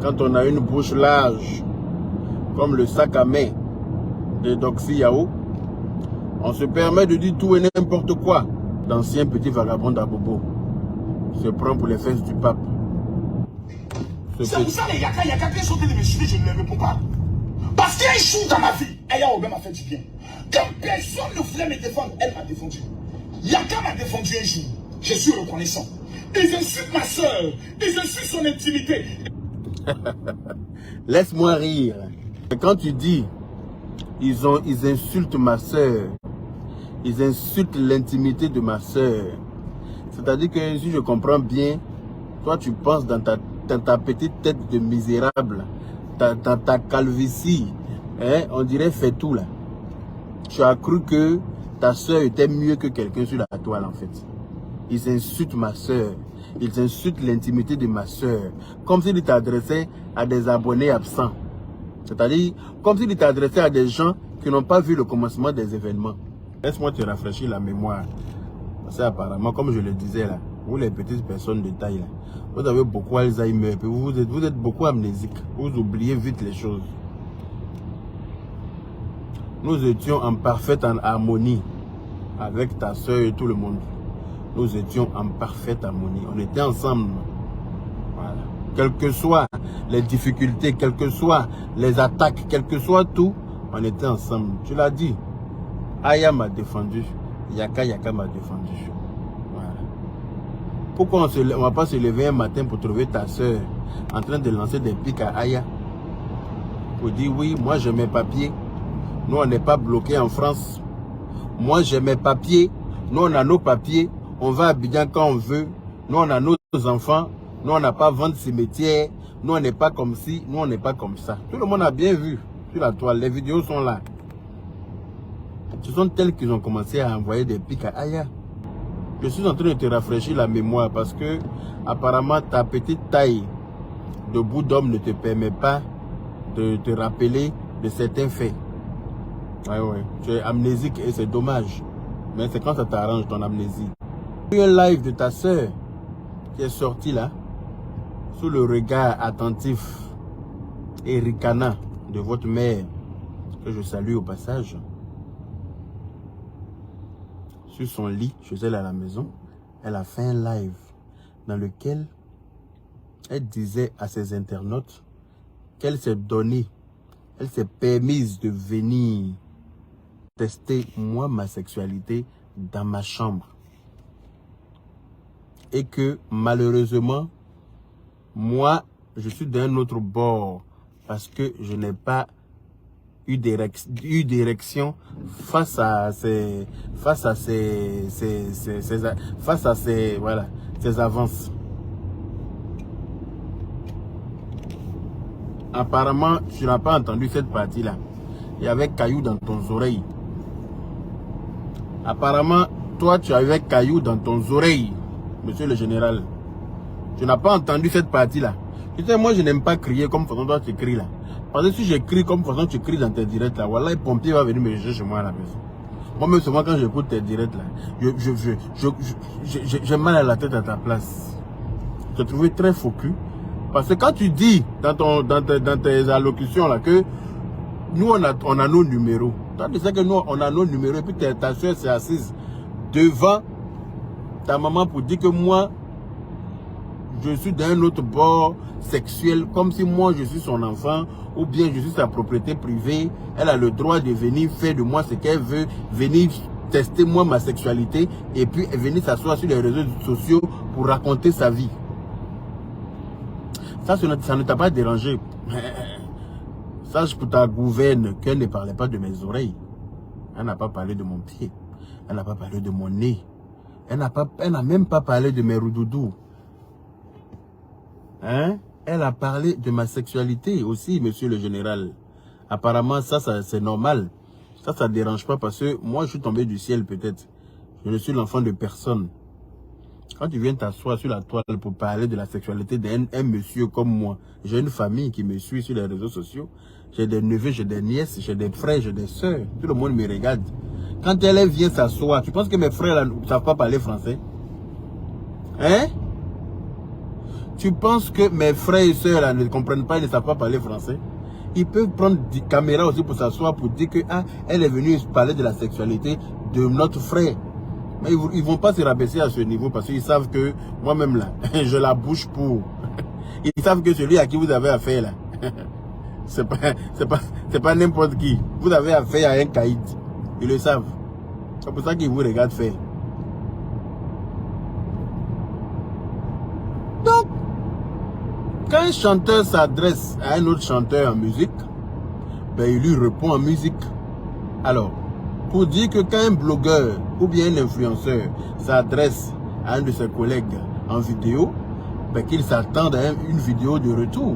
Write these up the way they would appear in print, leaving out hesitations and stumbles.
quand on a une bouche large, comme le sac à main de Doxy Yao, on se permet de dire tout et n'importe quoi. D'anciens petits vagabonds d'Abobo se prend pour les fesses du pape. C'est pour ça les yaka qui sont de me suivre, je ne les réponds pas. Parce qu'il y a un jour dans ma vie, Aya Obé m'a fait du bien. Quand personne ne voulait me défendre, elle m'a défendu. Yaka m'a défendu un jour. Je suis reconnaissant. Ils insultent ma soeur. Ils insultent son intimité. Laisse-moi rire. Quand tu dis, ils insultent ma soeur, ils insultent l'intimité de ma soeur. C'est-à-dire que si je comprends bien, toi tu penses dans ta petite tête de misérable, ta calvitie, hein, on dirait fait tout là. Tu as cru que ta soeur était mieux que quelqu'un sur la toile en fait. Ils insultent ma soeur. Ils insultent l'intimité de ma soeur. Comme s'ils t'adressaient à des abonnés absents. C'est-à-dire, comme s'ils t'adressaient à des gens qui n'ont pas vu le commencement des événements. Laisse-moi te rafraîchir la mémoire. Parce qu'apparemment, comme je le disais là, vous les petites personnes de taille là, vous avez beaucoup Alzheimer, puis vous êtes beaucoup amnésiques. Vous oubliez vite les choses. Nous étions en parfaite harmonie avec ta soeur et tout le monde. Nous étions en parfaite harmonie. On était ensemble. Voilà. Quelles que soient les difficultés, quelles que soient les attaques, quel que soit tout, on était ensemble. Tu l'as dit. Aya m'a défendu. Yaka m'a défendu. Voilà. Pourquoi on ne va pas se lever un matin pour trouver ta soeur en train de lancer des pics à Aya? Pour dire oui, moi j'ai mes papiers. Nous on n'est pas bloqué en France. Moi j'ai mes papiers. Nous on a nos papiers. On va à Abidjan quand on veut. Nous, on a nos enfants. Nous, on n'a pas vendre cimetière. Nous, on n'est pas comme ci. Nous, on n'est pas comme ça. Tout le monde a bien vu sur la toile. Les vidéos sont là. Ce sont tels qu'ils ont commencé à envoyer des pics à Aya. Je suis en train de te rafraîchir la mémoire parce que, apparemment, ta petite taille de bout d'homme ne te permet pas de te rappeler de certains faits. Ouais. Tu es amnésique et c'est dommage. Mais c'est quand ça t'arrange ton amnésie. Il y a eu un live de ta soeur qui est sorti là, sous le regard attentif et ricanant de votre mère, que je salue au passage. Sur son lit, chez elle à la maison, elle a fait un live dans lequel elle disait à ses internautes qu'elle s'est donnée, elle s'est permise de venir tester moi ma sexualité dans ma chambre. Et que malheureusement, moi, je suis d'un autre bord parce que je n'ai pas eu d'érection face à ces avances. Apparemment, tu n'as pas entendu cette partie-là. Il y avait caillou dans ton oreille. Apparemment, toi, tu avais caillou dans ton oreille. Monsieur le général, tu n'as pas entendu cette partie-là. Tu sais, moi, je n'aime pas crier comme façon toi tu cries là. Parce que si je crie comme façon tu cries dans tes directs là, voilà, le pompier va venir me chercher chez moi à la maison. Moi-même, souvent, quand j'écoute tes directs là, j'ai mal à la tête à ta place. Je te trouvais très faux cul. Parce que quand tu dis dans tes allocutions là que nous, on a nos numéros. Toi, tu sais que nous, on a nos numéros et puis ta soeur s'est assise devant ta maman pour dire que moi, je suis d'un autre bord sexuel, comme si moi je suis son enfant, ou bien je suis sa propriété privée. Elle a le droit de venir faire de moi ce qu'elle veut, venir tester moi ma sexualité, et puis venir s'asseoir sur les réseaux sociaux pour raconter sa vie. Ça ne t'a pas dérangé. Sache pour ta gouverne qu'elle ne parlait pas de mes oreilles. Elle n'a pas parlé de mon pied. Elle n'a pas parlé de mon nez. Elle n'a même pas parlé de mes roudoudous. Hein? Elle a parlé de ma sexualité aussi, monsieur le général. Apparemment, ça c'est normal. Ça ne dérange pas parce que moi, je suis tombé du ciel peut-être. Je ne suis l'enfant de personne. Quand tu viens t'asseoir sur la toile pour parler de la sexualité d'un monsieur comme moi, j'ai une famille qui me suit sur les réseaux sociaux. J'ai des neveux, j'ai des nièces, j'ai des frères, j'ai des soeurs. Tout le monde me regarde. Quand elle vient s'asseoir, tu penses que mes frères ne savent pas parler français? Hein? Tu penses que mes frères et sœurs là, ne comprennent pas, ils ne savent pas parler français? Ils peuvent prendre des caméras aussi pour s'asseoir pour dire que ah, elle est venue parler de la sexualité de notre frère. Mais ils ne vont pas se rabaisser à ce niveau parce qu'ils savent que moi-même là, je la bouche pour. Ils savent que celui à qui vous avez affaire là, c'est pas n'importe qui. Vous avez affaire à un caïd. Ils le savent. C'est pour ça qu'ils vous regardent faire. Donc, quand un chanteur s'adresse à un autre chanteur en musique, ben il lui répond en musique. Alors, pour dire que quand un blogueur ou bien un influenceur s'adresse à un de ses collègues en vidéo, ben qu'il s'attende à une vidéo de retour.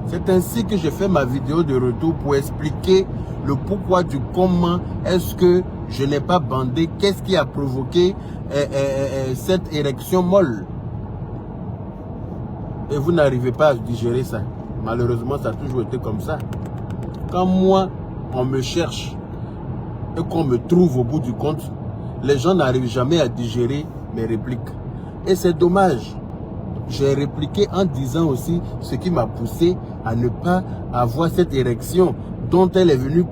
C'est ainsi que je fais ma vidéo de retour pour expliquer le pourquoi du comment est-ce que je n'ai pas bandé, qu'est-ce qui a provoqué cette érection molle. Et vous n'arrivez pas à digérer ça. Malheureusement, ça a toujours été comme ça. Quand moi, on me cherche et qu'on me trouve au bout du compte, les gens n'arrivent jamais à digérer mes répliques. Et c'est dommage. J'ai répliqué en disant aussi ce qui m'a poussé à ne pas avoir cette érection dont elle est venue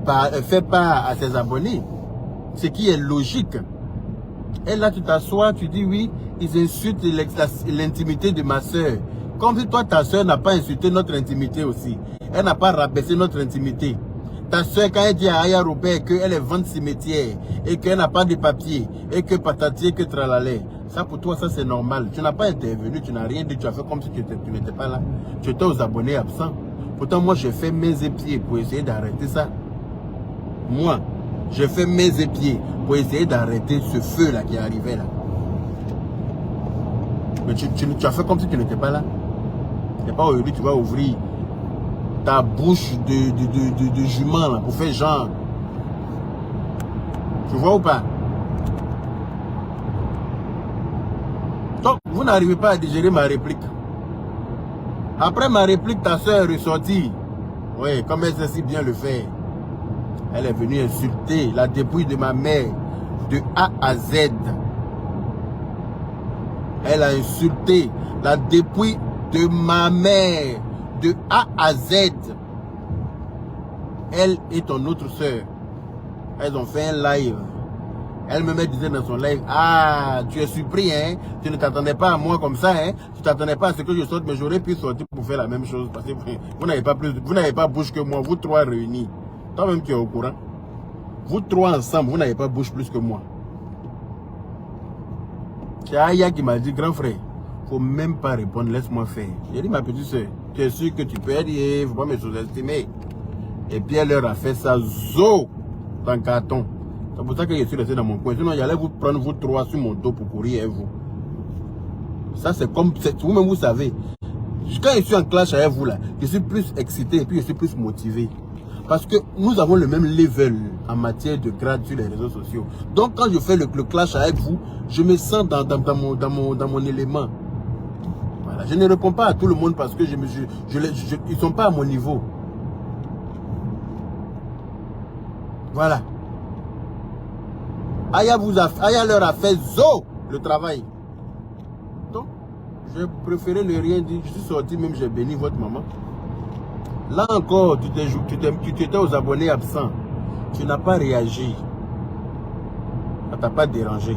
faire part à ses abonnés. Ce qui est logique. Et là, tu t'assois, tu dis oui, ils insultent l'intimité de ma soeur. Comme si toi, ta soeur n'a pas insulté notre intimité aussi. Elle n'a pas rabaissé notre intimité. Ta soeur, quand elle dit à Aya Robert qu'elle est vente cimetière et qu'elle n'a pas de papier et que patatier, que tralalé, ça pour toi, ça c'est normal. Tu n'as pas intervenu, tu n'as rien dit, tu as fait comme si tu n'étais pas là. Tu étais aux abonnés absents. Pourtant, moi, j'ai fait mes épieds pour essayer d'arrêter ça. Moi, j'ai fait mes épieds pour essayer d'arrêter ce feu-là qui arrivait là. Mais tu as fait comme si tu n'étais pas là. Et pas aujourd'hui, tu vas ouvrir ta bouche de jument là, pour faire genre. Tu vois ou pas? Donc, vous n'arrivez pas à digérer ma réplique. Après ma réplique, ta soeur est ressortie. Oui, comme elle sait si bien le faire. Elle est venue insulter la dépouille de ma mère de A à Z. Elle a insulté la dépouille de ma mère de A à Z. Elle et ton autre soeur, elles ont fait un live. Elle-même disait dans son live, ah, tu es surpris, hein? Tu ne t'attendais pas à moi comme ça, hein? Tu ne t'attendais pas à ce que je sorte, mais j'aurais pu sortir pour faire la même chose. Parce que vous n'avez pas bouche que moi, vous trois réunis. Toi-même tu es au courant. Vous trois ensemble, vous n'avez pas bouche plus que moi. C'est Aya qui m'a dit, grand frère, il ne faut même pas répondre, laisse-moi faire. J'ai dit, ma petite soeur, tu es sûr que tu peux dire, il ne faut pas me sous-estimer. Et puis elle leur a fait ça, zo, dans le carton. C'est pour ça que je suis resté dans mon coin. Sinon, j'allais vous prendre vous trois sur mon dos pour courir avec vous. Ça, c'est comme, vous-même vous savez. Quand je suis en clash avec vous là, je suis plus excité et puis je suis plus motivé. Parce que nous avons le même level en matière de grade sur les réseaux sociaux. Donc quand je fais le clash avec vous, je me sens dans mon élément. Voilà. Je ne réponds pas à tout le monde parce que ils ne sont pas à mon niveau. Voilà. Aya leur a fait zo le travail. Donc, j'ai préféré ne rien dire. Je suis sorti, même j'ai béni votre maman. Là encore, tu étais aux abonnés absents. Tu n'as pas réagi. Ça t'a pas dérangé.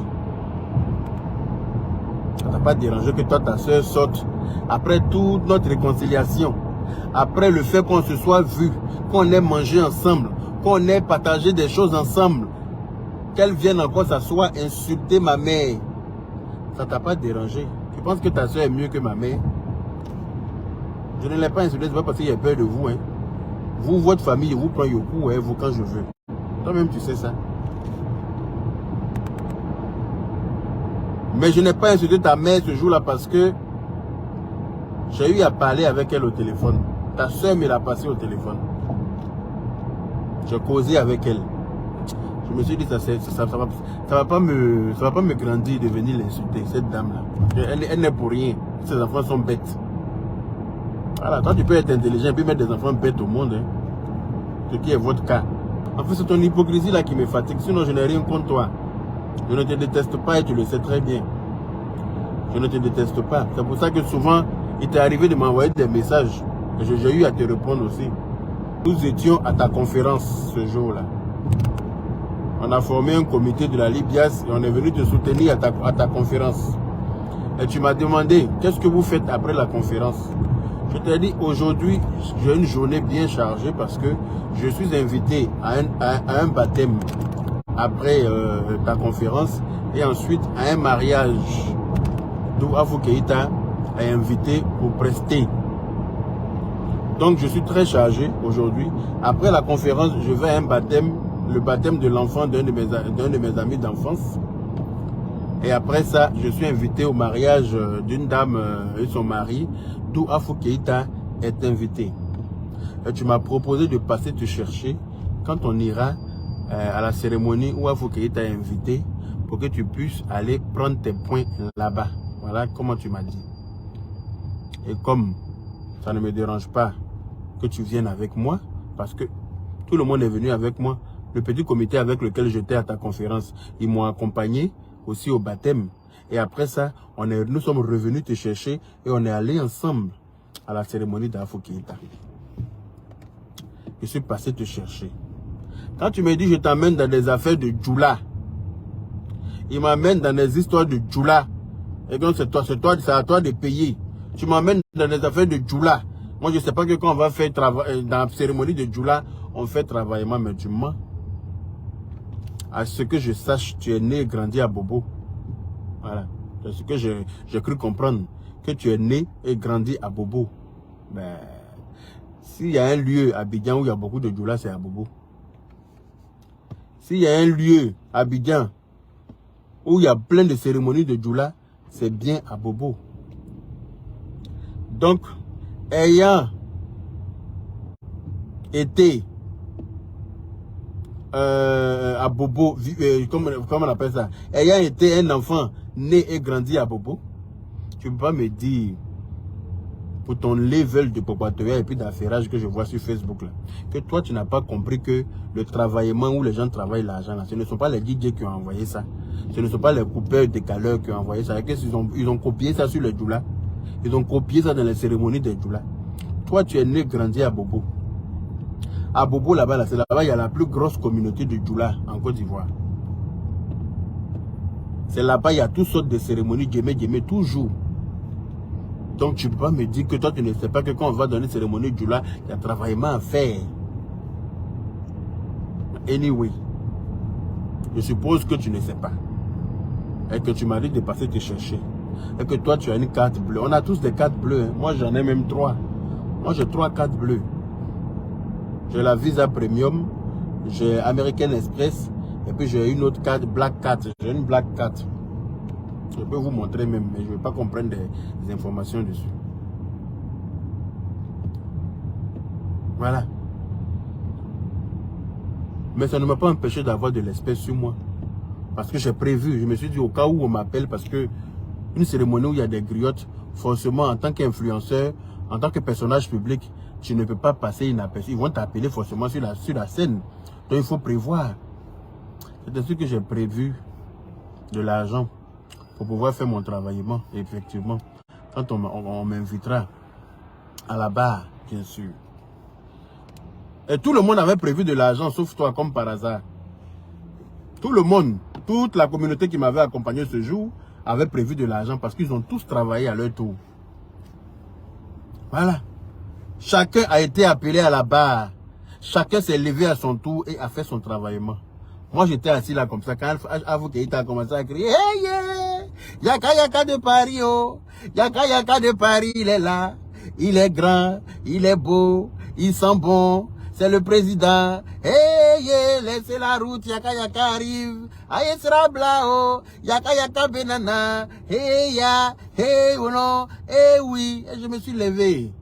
Ça t'a pas dérangé que toi, ta soeur sorte. Après toute notre réconciliation, après le fait qu'on se soit vu, qu'on ait mangé ensemble, qu'on ait partagé des choses ensemble, qu'elle vienne encore s'asseoir, insulter ma mère. Ça t'a pas dérangé. Tu penses que ta soeur est mieux que ma mère? Je ne l'ai pas insulté, c'est pas parce qu'il y a peur de vous. Hein. Vous, votre famille, je vous prends au cou, hein, vous, quand je veux. Toi-même, tu sais ça. Mais je n'ai pas insulté ta mère ce jour-là parce que j'ai eu à parler avec elle au téléphone. Ta soeur me l'a passé au téléphone. J'ai causé avec elle. Je me suis dit, ça va pas me grandir de venir l'insulter, cette dame-là. Elle n'est pour rien. Ses enfants sont bêtes. Voilà, toi tu peux être intelligent et puis mettre des enfants bêtes au monde. Hein. Ce qui est votre cas. En fait, c'est ton hypocrisie là qui me fatigue. Sinon, je n'ai rien contre toi. Je ne te déteste pas et tu le sais très bien. Je ne te déteste pas. C'est pour ça que souvent, il t'est arrivé de m'envoyer des messages. Et j'ai eu à te répondre aussi. Nous étions à ta conférence ce jour-là. On a formé un comité de la Libias et on est venu te soutenir à ta conférence. Et tu m'as demandé, qu'est-ce que vous faites après la conférence? Je t'ai dit, aujourd'hui, j'ai une journée bien chargée parce que je suis invité à un baptême après ta conférence et ensuite à un mariage d'où Afou Keïta est invité pour prester. Donc, je suis très chargé aujourd'hui. Après la conférence, je vais à un baptême, le baptême de l'enfant d'un de mes amis d'enfance. Et après ça, je suis invité au mariage d'une dame et son mari, d'où Afou Keïta est invité. Et tu m'as proposé de passer te chercher quand on ira à la cérémonie où Afou Keïta est invité pour que tu puisses aller prendre tes points là-bas. Voilà comment tu m'as dit. Et comme ça ne me dérange pas que tu viennes avec moi, parce que tout le monde est venu avec moi, le petit comité avec lequel j'étais à ta conférence, ils m'ont accompagné aussi au baptême. Et après ça, nous sommes revenus te chercher et on est allés ensemble à la cérémonie d'Afou Keïta. Je suis passé te chercher. Quand tu me dis je t'amène dans des affaires de Djoula, il m'amène dans des histoires de Djoula. Et donc c'est à toi de payer. Tu m'amènes dans des affaires de Djoula. Moi je ne sais pas que quand on va faire travail dans la cérémonie de Djoula, on fait travaillement, mais tu mens. À ce que je sache, tu es né et grandi à Bobo. Voilà. C'est ce que j'ai cru comprendre. Que tu es né et grandi à Bobo. Ben, s'il y a un lieu à Abidjan où il y a beaucoup de Djoula, c'est à Bobo. S'il y a un lieu à Abidjan où il y a plein de cérémonies de Djoula, c'est bien à Bobo. Donc, ayant été à Bobo, comment on appelle ça, ayant été un enfant né et grandi à Bobo, tu ne peux pas me dire, pour ton level de popoatoya et puis d'affairage que je vois sur Facebook, là, que toi tu n'as pas compris que le travaillement où les gens travaillent l'argent, ce ne sont pas les DJ qui ont envoyé ça, ce ne sont pas les coupeurs décaleurs qui ont envoyé ça. Ils ont copié ça sur les Djoula, ils ont copié ça dans les cérémonies des Djoula. Toi tu es né, grandi à Bobo. À Bobo, là-bas, c'est là-bas, il y a la plus grosse communauté de Djoula en Côte d'Ivoire. C'est là-bas, il y a toutes sortes de cérémonies, djemé, toujours. Donc, tu ne peux pas me dire que toi, tu ne sais pas que quand on va dans une cérémonie de Djoula, il y a travaillement à faire. Anyway, je suppose que tu ne sais pas. Et que tu m'as dit de passer te chercher. Et que toi, tu as une carte bleue. On a tous des cartes bleues. Hein. Moi, j'en ai même 3. Moi, j'ai 3 cartes bleues. J'ai la Visa Premium, j'ai American Express, et puis j'ai une autre carte, Black Card. J'ai une Black Card. Je peux vous montrer même, mais je ne vais pas comprendre des informations dessus. Voilà. Mais ça ne m'a pas empêché d'avoir de l'espèce sur moi. Parce que j'ai prévu, je me suis dit au cas où on m'appelle, parce que une cérémonie où il y a des griottes, forcément en tant qu'influenceur, en tant que personnage public, tu ne peux pas passer inaperçu. Ils vont t'appeler forcément sur la scène. Donc il faut prévoir. C'est ainsi que j'ai prévu de l'argent pour pouvoir faire mon travaillement. Et effectivement, quand on m'invitera à la barre, bien sûr. Et tout le monde avait prévu de l'argent, sauf toi, comme par hasard. Tout le monde, toute la communauté qui m'avait accompagné ce jour, avait prévu de l'argent parce qu'ils ont tous travaillé à leur tour. Voilà. Chacun a été appelé à la barre. Chacun s'est levé à son tour et a fait son travaillement. Moi, j'étais assis là comme ça. Quand Afou Keïta a commencé à crier, hey, yeah! Yaka de Paris, oh! Yaka de Paris, il est là. Il est grand, il est beau, il sent bon. C'est le président. Hey, yeah! Laissez la route, Yaka arrive. Aïe, sera blanc, Yaka benana. Hey, ya, hey, ou non, hey, oui. Et je me suis levé.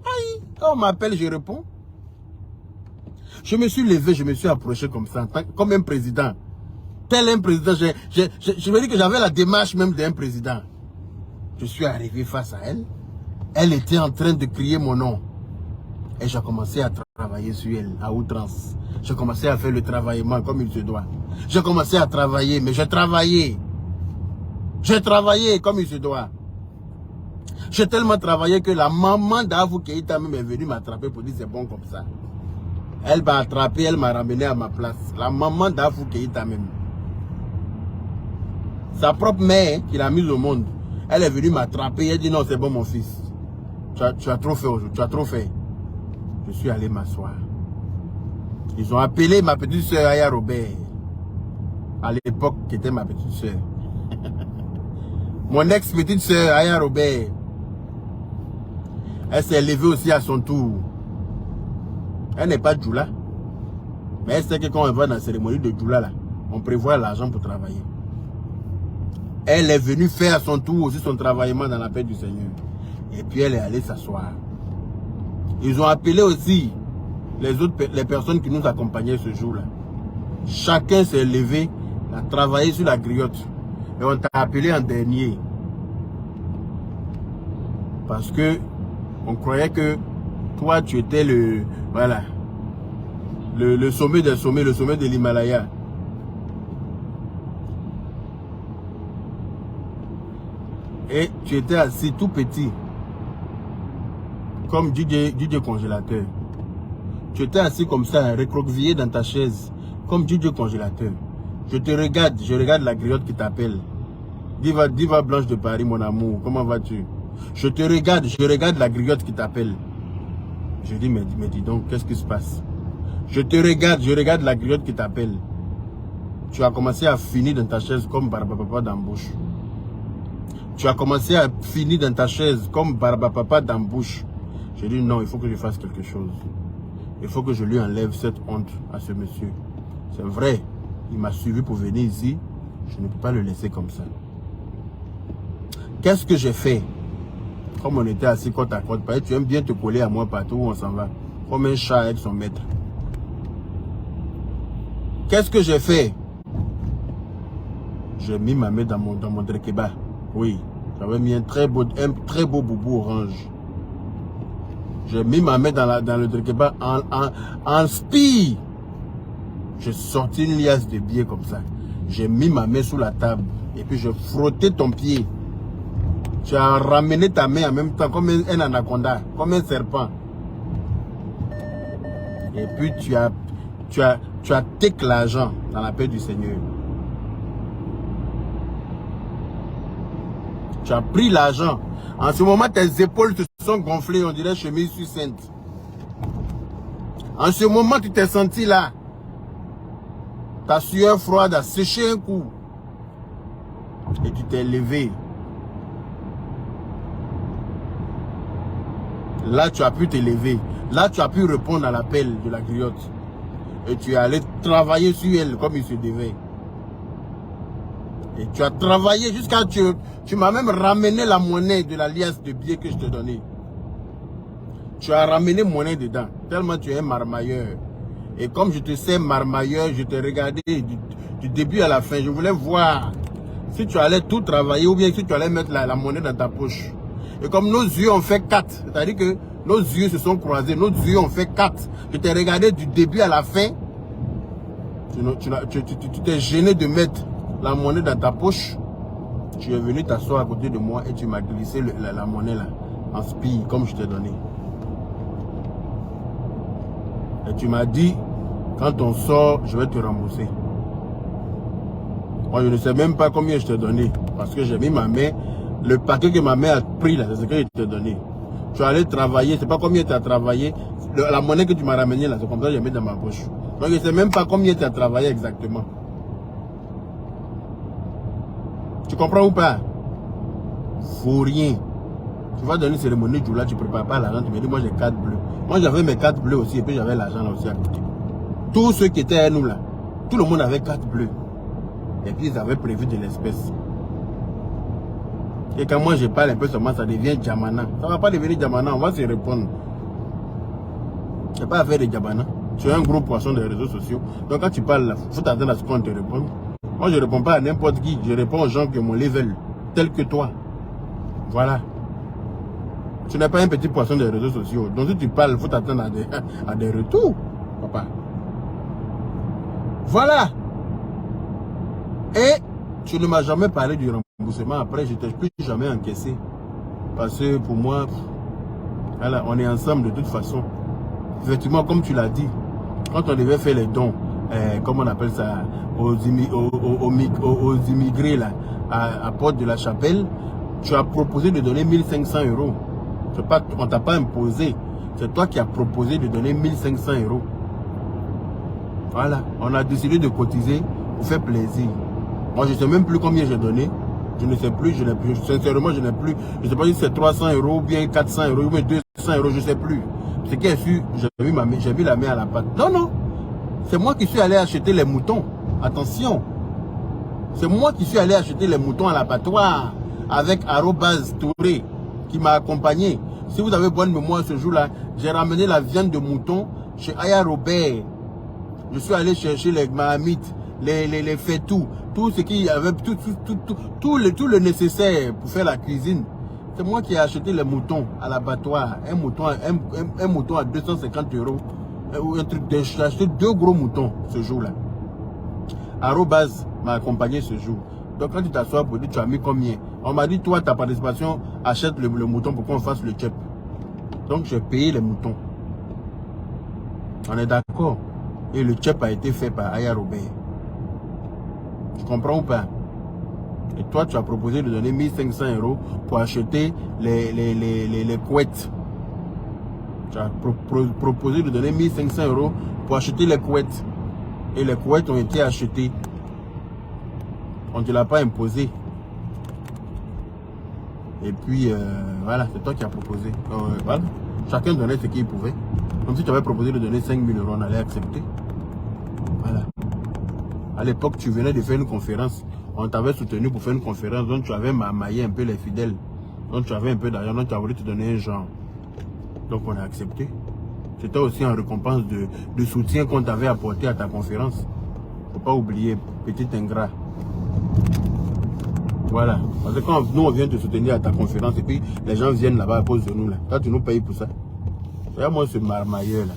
Aïe, quand on m'appelle, je réponds. Je me suis levé, je me suis approché comme ça, comme un président. Tel un président, je me dis que j'avais la démarche même d'un président. Je suis arrivé face à elle. Elle était en train de crier mon nom. Et j'ai commencé à travailler sur elle, à outrance. J'ai commencé à faire le travaillement comme il se doit. J'ai commencé à travailler, mais j'ai travaillé. J'ai travaillé comme il se doit. J'ai tellement travaillé que la maman d'Afou Keïta même est venue m'attraper pour dire c'est bon comme ça. Elle m'a attrapé, elle m'a ramené à ma place. La maman d'Afou Keïta même. Sa propre mère qui l'a mise au monde. Elle est venue m'attraper, elle dit non c'est bon mon fils. Tu as trop fait aujourd'hui, tu as trop fait. Je suis allé m'asseoir. Ils ont appelé ma petite soeur Aya Robert. À l'époque qui était ma petite soeur. Mon ex-petite soeur Aya Robert. Elle s'est levée aussi à son tour. Elle n'est pas Djoula. Mais elle sait que quand on va dans la cérémonie de Djoula, là, on prévoit l'argent pour travailler. Elle est venue faire à son tour aussi son travaillement dans la paix du Seigneur. Et puis elle est allée s'asseoir. Ils ont appelé aussi les personnes qui nous accompagnaient ce jour-là. Chacun s'est levé, a travaillé sur la griotte. Et on t'a appelé en dernier. Parce que on croyait que toi tu étais le sommet des sommets, le sommet de l'Himalaya. Et tu étais assis tout petit, comme DJ congélateur. Tu étais assis comme ça, recroquevillé dans ta chaise, comme DJ congélateur. Je te regarde, je regarde la griotte qui t'appelle. Diva Blanche de Paris, mon amour, comment vas-tu? Je te regarde, je regarde la griotte qui t'appelle. Je dis, mais dis donc, qu'est-ce qui se passe? Je te regarde, je regarde la griotte qui t'appelle. Tu as commencé à finir dans ta chaise comme Barbapapa d'embauche. Tu as commencé à finir dans ta chaise comme Barbapapa d'embauche. J'ai dit non, il faut que je fasse quelque chose. Il faut que je lui enlève cette honte à ce monsieur. C'est vrai, il m'a suivi pour venir ici. Je ne peux pas le laisser comme ça. Qu'est-ce que j'ai fait? Comme on était assis côte à côte, tu aimes bien te coller à moi partout où on s'en va. Comme un chat avec son maître. Qu'est-ce que j'ai fait? J'ai mis ma main dans mon drekeba. Oui, j'avais mis un très beau boubou orange. J'ai mis ma main dans le drekeba en spi. J'ai sorti une liasse de billets comme ça. J'ai mis ma main sous la table. Et puis j'ai frotté ton pied. Tu as ramené ta main en même temps comme un anaconda, comme un serpent. Et puis tu as take l'argent dans la paix du Seigneur. Tu as pris l'argent. En ce moment, tes épaules te sont gonflées, on dirait chemise succincte. En ce moment, tu t'es senti là. Ta sueur froide a séché un coup. Et tu t'es levé. Là, tu as pu te lever. Là, tu as pu répondre à l'appel de la griotte. Et tu es allé travailler sur elle comme il se devait. Et tu as travaillé jusqu'à... Tu m'as même ramené la monnaie de la liasse de billets que je te donnais. Tu as ramené monnaie dedans. Tellement tu es marmailleur. Et comme je te sais marmailleur, je t'ai regardé du début à la fin. Je voulais voir si tu allais tout travailler ou bien si tu allais mettre la monnaie dans ta poche. Et comme nos yeux ont fait 4, c'est-à-dire que nos yeux se sont croisés, nos yeux ont fait 4. Je t'ai regardé du début à la fin. Tu t'es gêné de mettre la monnaie dans ta poche. Tu es venu t'asseoir à côté de moi et tu m'as glissé la monnaie là, en spi, comme je t'ai donné. Et tu m'as dit, quand on sort, je vais te rembourser. Moi, je ne sais même pas combien je t'ai donné. Parce que j'ai mis ma main, le paquet que ma mère a pris là, c'est ce que je t'ai donné. Tu es allé travailler, c'est pas combien tu as travaillé. La monnaie que tu m'as ramenée là, c'est comme ça que j'ai mis dans ma poche. Donc je ne sais même pas combien tu as travaillé exactement. Tu comprends ou pas? Faut rien. Tu vas donner une cérémonie du là, tu ne prépares pas l'argent, tu me dis moi j'ai 4 bleus. Moi j'avais mes 4 bleus aussi et puis j'avais l'argent là aussi à côté. Tous ceux qui étaient à nous là, tout le monde avait 4 bleus. Et puis ils avaient prévu de l'espèce. Et quand moi je parle un peu seulement, ça devient Djamana. Ça ne va pas devenir Djamana, on va se répondre. C'est pas affaire de Djamana. Tu es un gros poisson des réseaux sociaux. Donc quand tu parles là, il faut t'attendre à ce qu'on te réponde. Moi je ne réponds pas à n'importe qui, je réponds aux gens qui ont mon level, tel que toi. Voilà. Tu n'es pas un petit poisson des réseaux sociaux. Donc si tu parles, il faut t'attendre à des retours, papa. Voilà. Et Tu ne m'as jamais parlé du remboursement. Après, je ne t'ai plus jamais encaissé. Parce que pour moi, voilà, on est ensemble de toute façon. Effectivement, comme tu l'as dit, quand on devait faire les dons, comment on appelle ça, aux immigrés là, à Porte de la Chapelle, tu as proposé de donner 1500 €. On ne t'a pas imposé. C'est toi qui as proposé de donner 1500 €. Voilà, on a décidé de cotiser pour faire plaisir. Moi, je ne sais même plus combien j'ai donné. Je ne sais plus, sincèrement, je n'ai plus. Je ne sais pas si c'est 300 € ou bien 400 € ou bien 200 €, je ne sais plus. Ce qui est sûr, j'ai mis la main à la pâte. Non, non. C'est moi qui suis allé acheter les moutons. Attention. C'est moi qui suis allé acheter les moutons à l'abattoir avec Arobase Touré qui m'a accompagné. Si vous avez bonne mémoire ce jour-là, j'ai ramené la viande de mouton chez Aya Robert. Je suis allé chercher les mahamites, les fétous, tout ce qui avait, tout le nécessaire pour faire la cuisine. C'est moi qui ai acheté les moutons à l'abattoir. Un mouton à 250 €. J'ai acheté 2 gros moutons ce jour-là. Arobase m'a accompagné ce jour. Donc quand tu t'assois pour dire tu as mis combien, on m'a dit toi ta participation, achète le mouton pour qu'on fasse le chep. Donc j'ai payé les moutons. On est d'accord. Et le chep a été fait par Aya Robert. Tu comprends ou pas? Et toi, tu as proposé de donner 1500 € pour acheter les couettes. Tu as proposé de donner 1500 € pour acheter les couettes. Et les couettes ont été achetées. On ne te l'a pas imposé. Et puis, voilà, c'est toi qui as proposé. Voilà. Chacun donnait ce qu'il pouvait. Comme si tu avais proposé de donner 5000 €, on allait accepter. Voilà. À l'époque, tu venais de faire une conférence. On t'avait soutenu pour faire une conférence, donc tu avais maillé un peu les fidèles. Donc tu avais un peu d'argent, donc tu as voulu te donner un genre. Donc on a accepté. C'était aussi en récompense de soutien qu'on t'avait apporté à ta conférence. Faut pas oublier, petit ingrat. Voilà. Parce que quand nous on vient te soutenir à ta conférence et puis les gens viennent là-bas à cause de nous là. Toi tu nous payes pour ça. Regarde moi ce marmailleur là.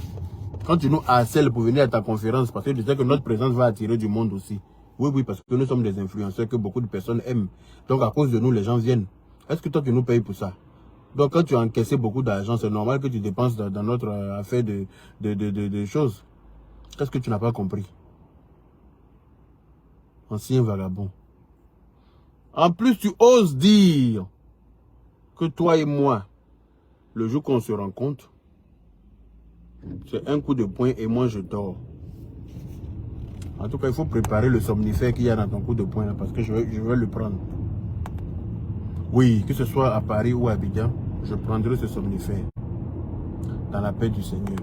Quand tu nous harcèles pour venir à ta conférence, parce que tu sais que notre présence va attirer du monde aussi. Oui, oui, parce que nous sommes des influenceurs que beaucoup de personnes aiment. Donc à cause de nous, les gens viennent. Est-ce que toi tu nous payes pour ça? Donc quand tu as encaissé beaucoup d'argent, c'est normal que tu dépenses dans notre affaire de choses. Qu'est-ce que tu n'as pas compris? Ancien vagabond. En plus, tu oses dire que toi et moi, le jour qu'on se rencontre, c'est un coup de poing et moi je dors. En tout cas, il faut préparer le somnifère qu'il y a dans ton coup de poing là, parce que je vais le prendre. Oui, que ce soit à Paris ou à Abidjan, je prendrai ce somnifère dans la paix du Seigneur.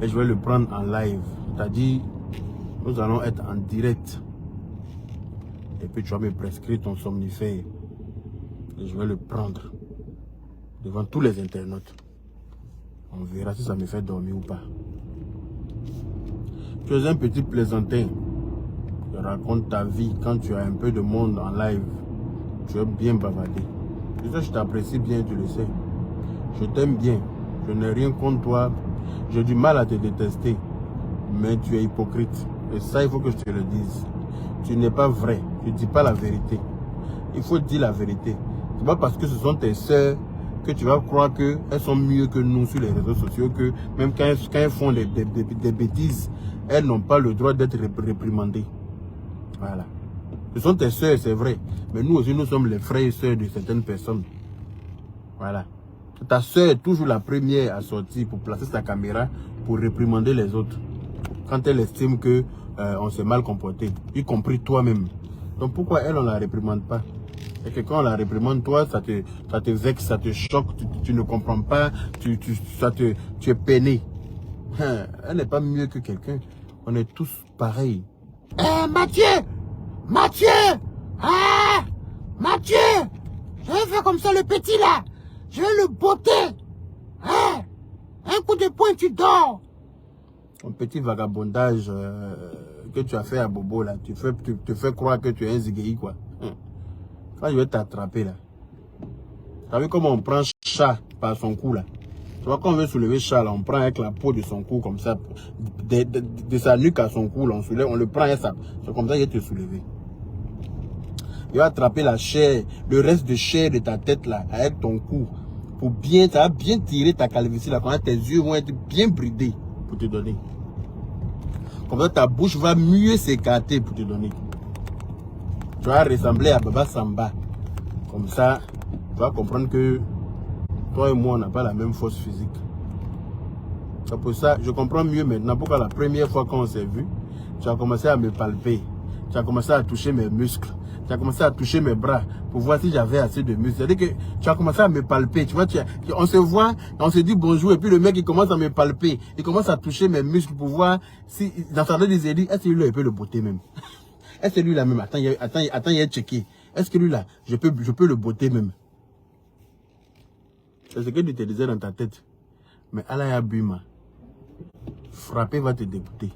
Et je vais le prendre en live. C'est-à-dire, nous allons être en direct. Et puis tu vas me prescrire ton somnifère. Et je vais le prendre devant tous les internautes. On verra si ça me fait dormir ou pas. Tu es un petit plaisantin. Tu racontes ta vie quand tu as un peu de monde en live. Tu es bien bavardé. Je t'apprécie bien, tu le sais. Je t'aime bien. Je n'ai rien contre toi. J'ai du mal à te détester. Mais tu es hypocrite. Et ça, il faut que je te le dise. Tu n'es pas vrai. Tu ne dis pas la vérité. Il faut dire la vérité. C'est pas parce que ce sont tes sœurs que tu vas croire qu'elles sont mieux que nous sur les réseaux sociaux, que même quand elles font des bêtises, elles n'ont pas le droit d'être réprimandées. Voilà. Ce sont tes sœurs, c'est vrai. Mais nous aussi, nous sommes les frères et sœurs de certaines personnes. Voilà. Ta sœur est toujours la première à sortir pour placer sa caméra pour réprimander les autres. Quand elle estime que on s'est mal comporté, y compris toi-même. Donc pourquoi elle, on ne la réprimande pas? Et que quand on la réprimande, toi, ça te vexe, ça te choque, tu ne comprends pas, tu es peiné. Elle n'est pas mieux que quelqu'un. On est tous pareils. Mathieu! Mathieu! Ah! Mathieu! Je vais faire comme ça le petit là. Je vais le botter. Hein? Un coup de poing, tu dors. Ton petit vagabondage que tu as fait à Bobo là, tu te fais croire que tu es un zigéi quoi. Quand je vais t'attraper là. Tu as vu comment on prend chat par son cou là? Tu vois quand on veut soulever chat là, on prend avec la peau de son cou comme ça, de sa nuque à son cou là, on le prend et ça. C'est comme ça qu'il va te soulever. Il va attraper la chair, le reste de chair de ta tête là, avec ton cou. Pour bien, ça va bien tirer ta calvitie là. Quand tes yeux vont être bien bridés pour te donner. Comme ça, ta bouche va mieux s'écarter pour te donner. Tu vas ressembler à Baba Samba. Comme ça, tu vas comprendre que toi et moi, on n'a pas la même force physique. C'est pour ça, je comprends mieux maintenant pourquoi la première fois qu'on s'est vu, tu as commencé à me palper. Tu as commencé à toucher mes muscles. Tu as commencé à toucher mes bras pour voir si j'avais assez de muscles. C'est-à-dire que tu as commencé à me palper. Tu vois, on se voit, on se dit bonjour et puis le mec il commence à me palper. Il commence à toucher mes muscles pour voir si, dans sa tête il dit, est-ce que lui-là il peut le botter même? Est-ce que lui-là même, attends, il a checké. Est-ce que lui-là, je peux le botter même? C'est ce que tu te disais dans ta tête. Mais Allah ya Bima, frapper va te dégoûter.